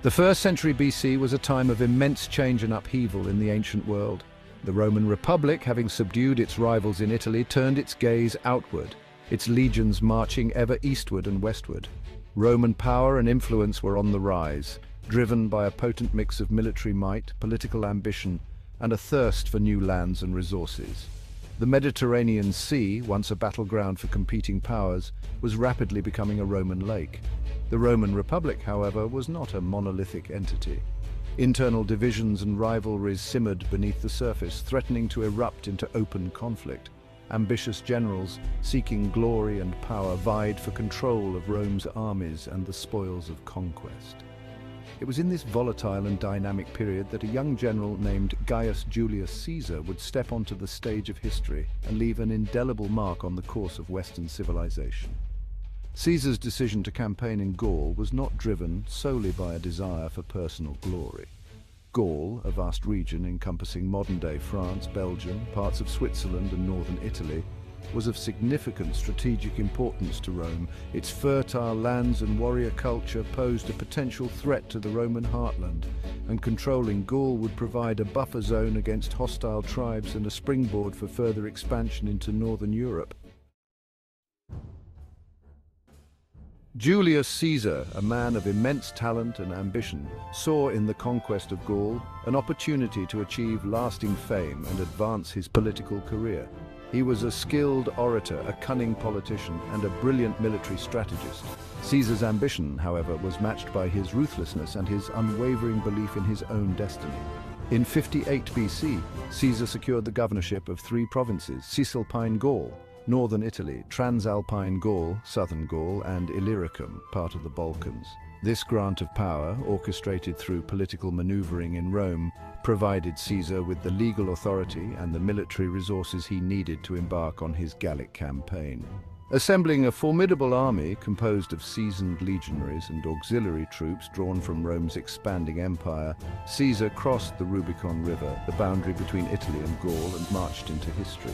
The 1st century BC was a time of immense change and upheaval in the ancient world. The Roman Republic, having subdued its rivals in Italy, turned its gaze outward, its legions marching ever eastward and westward. Roman power and influence were on the rise, driven by a potent mix of military might, political ambition, and a thirst for new lands and resources. The Mediterranean Sea, once a battleground for competing powers, was rapidly becoming a Roman lake. The Roman Republic, however, was not a monolithic entity. Internal divisions and rivalries simmered beneath the surface, threatening to erupt into open conflict. Ambitious generals, seeking glory and power, vied for control of Rome's armies and the spoils of conquest. It was in this volatile and dynamic period that a young general named Gaius Julius Caesar would step onto the stage of history and leave an indelible mark on the course of Western civilization. Caesar's decision to campaign in Gaul was not driven solely by a desire for personal glory. Gaul, a vast region encompassing modern-day France, Belgium, parts of Switzerland and northern Italy, was of significant strategic importance to Rome. Its fertile lands and warrior culture posed a potential threat to the Roman heartland, and controlling Gaul would provide a buffer zone against hostile tribes and a springboard for further expansion into northern Europe. Julius Caesar, a man of immense talent and ambition, saw in the conquest of Gaul an opportunity to achieve lasting fame and advance his political career. He was a skilled orator, a cunning politician, and a brilliant military strategist. Caesar's ambition, however, was matched by his ruthlessness and his unwavering belief in his own destiny. In 58 BC, Caesar secured the governorship of 3 provinces: Cisalpine Gaul, northern Italy, Transalpine Gaul, southern Gaul, and Illyricum, part of the Balkans. This grant of power, orchestrated through political maneuvering in Rome, provided Caesar with the legal authority and the military resources he needed to embark on his Gallic campaign. Assembling a formidable army composed of seasoned legionaries and auxiliary troops drawn from Rome's expanding empire, Caesar crossed the Rubicon River, the boundary between Italy and Gaul, and marched into history.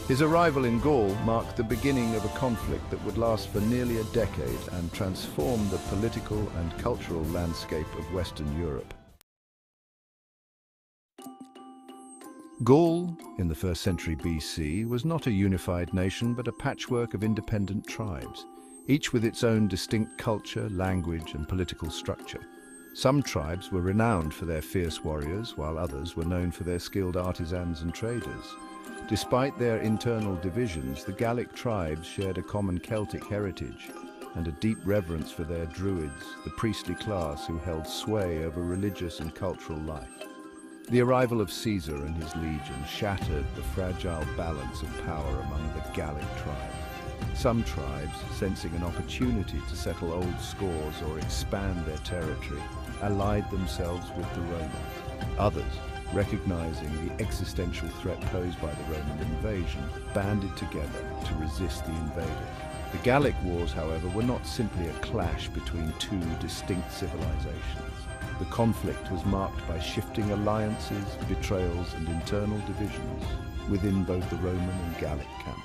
His arrival in Gaul marked the beginning of a conflict that would last for nearly a decade and transform the political and cultural landscape of Western Europe. Gaul, in the 1st century BC, was not a unified nation but a patchwork of independent tribes, each with its own distinct culture, language, and political structure. Some tribes were renowned for their fierce warriors, while others were known for their skilled artisans and traders. Despite their internal divisions, the Gallic tribes shared a common Celtic heritage and a deep reverence for their druids, the priestly class who held sway over religious and cultural life. The arrival of Caesar and his legions shattered the fragile balance of power among the Gallic tribes. Some tribes, sensing an opportunity to settle old scores or expand their territory, allied themselves with the Romans. Others, recognizing the existential threat posed by the Roman invasion, banded together to resist the invaders. The Gallic Wars, however, were not simply a clash between 2 distinct civilizations. The conflict was marked by shifting alliances, betrayals, and internal divisions within both the Roman and Gallic camps.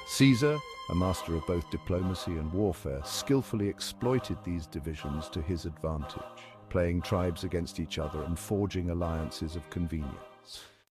Caesar, a master of both diplomacy and warfare, skillfully exploited these divisions to his advantage, playing tribes against each other and forging alliances of convenience.